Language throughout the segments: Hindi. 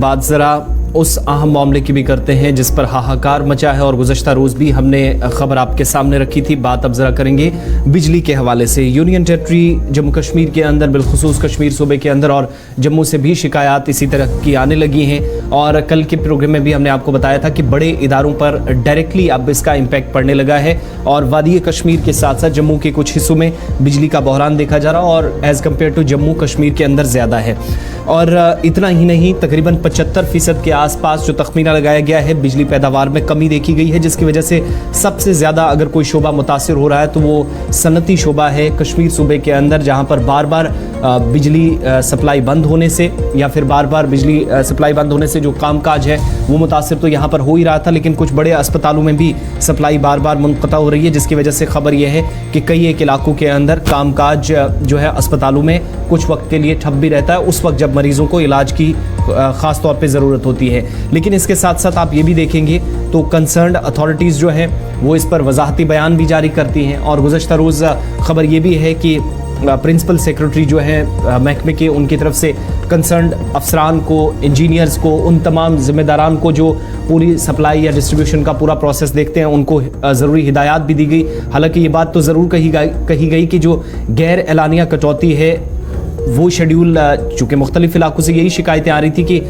बात ज़रा उस अहम मामले की भी करते हैं जिस पर हाहाकार मचा है और गुज़श्ता रोज़ भी हमने खबर आपके सामने रखी थी। बात अब ज़रा करेंगे बिजली के हवाले से। यूनियन टेरिटरी जम्मू कश्मीर के अंदर, बिलखुसूस कश्मीर सूबे के अंदर और जम्मू से भी शिकायत इसी तरह की आने लगी हैं। और कल के प्रोग्राम में भी हमने आपको बताया था कि बड़े इदारों पर डायरेक्टली अब इसका इम्पैक्ट पड़ने लगा है और वादी कश्मीर के साथ साथ जम्मू के कुछ हिस्सों में बिजली का बहरान देखा जा रहा और as compared to Jammu Kashmir के अंदर ज़्यादा है। और इतना ही नहीं, तकरीबन 75% के आसपास जो तखमीना लगाया गया है, बिजली पैदावार में कमी देखी गई है, जिसकी वजह से सबसे ज़्यादा अगर कोई शोबा मुतासिर हो रहा है तो वो सनती शोबा है कश्मीर सूबे के अंदर, जहाँ पर बार बार बिजली सप्लाई बंद होने से या फिर बार बार बिजली सप्लाई बंद होने से जो कामकाज है वो मुतासिर तो यहाँ पर हो ही रहा था, लेकिन कुछ बड़े अस्पतालों में भी सप्लाई बार बार मुनक़ता हो रही है, जिसकी वजह से खबर यह है कि कई एक इलाकों के अंदर कामकाज जो है अस्पतालों में कुछ वक्त के लिए ठप भी रहता है, उस वक्त जब मरीज़ों को इलाज की ख़ास तौर पे ज़रूरत होती है। लेकिन इसके साथ साथ आप ये भी देखेंगे तो कंसर्न्ड अथॉरिटीज़ जो हैं वो इस पर वजाहती बयान भी जारी करती हैं। और गुज़श्ता रोज़ खबर ये भी है कि प्रिंसिपल सेक्रेटरी जो है महकमे के, उनकी तरफ से कंसर्न्ड अफसरान को, इंजीनियर्स को, उन तमाम ज़िम्मेदारान को जो पूरी सप्लाई या डिस्ट्रीब्यूशन का पूरा प्रोसेस देखते हैं, उनको ज़रूरी हिदायत भी दी गई। हालांकि ये बात तो ज़रूर कही गई कि जो गैर एलानिया कटौती है वो शेड्यूल, चूँकि मुख्तलिफ इलाकों से यही शिकायतें आ रही थी कि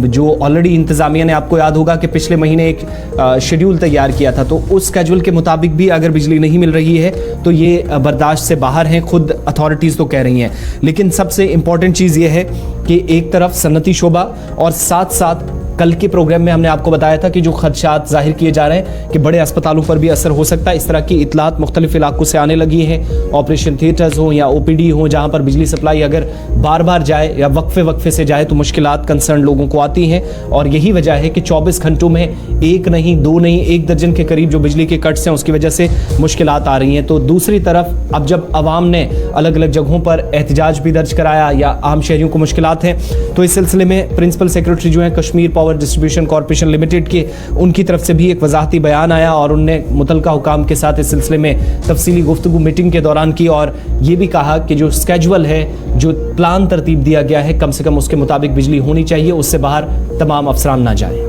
जो ऑलरेडी इंतज़ामिया ने, आपको याद होगा कि पिछले महीने एक शेड्यूल तैयार किया था, तो उस स्केड्यूल के मुताबिक भी अगर बिजली नहीं मिल रही है तो ये बर्दाश्त से बाहर हैं, खुद अथॉरिटीज़ तो कह रही हैं। लेकिन सबसे इम्पॉर्टेंट चीज़ ये है कि एक तरफ सनती शोबा और साथ साथ कल के प्रोग्राम में हमने आपको बताया था कि जो खदशात जाहिर किए जा रहे हैं कि बड़े अस्पतालों पर भी असर हो सकता है, इस तरह की इतलात मुख्तलिफ इलाकों से आने लगी हैं। ऑपरेशन थिएटर्स हों या OPD हों, जहाँ पर बिजली सप्लाई अगर बार बार जाए या वक्फे से जाए तो मुश्किलात कंसर्न लोगों को आती हैं। और यही वजह है कि 24 घंटों में एक नहीं, दो नहीं, 1 दर्जन के करीब जो बिजली के कट्स हैं उसकी वजह से मुश्किलात आ रही हैं। तो दूसरी तरफ अब जब अवाम ने अलग अलग जगहों पर एहतजाज भी दर्ज कराया या आम शहरियों को मुश्किलात हैं, तो इस सिलसिले में प्रिंसिपल सेक्रेटरी जो हैं Kashmir power distribution corporation limited के, उनकी तरफ से भी एक वजाहती बयान आया और उनने मुतलका हुकाम के साथ इस सिलसिले में तफसीली गुफ्तगू मीटिंग के दौरान की और ये भी कहा कि जो स्केड्यूल है, जो प्लान तरतीब दिया गया है, कम से कम उसके मुताबिक बिजली होनी चाहिए, उससे बाहर तमाम अफसरान ना जाए।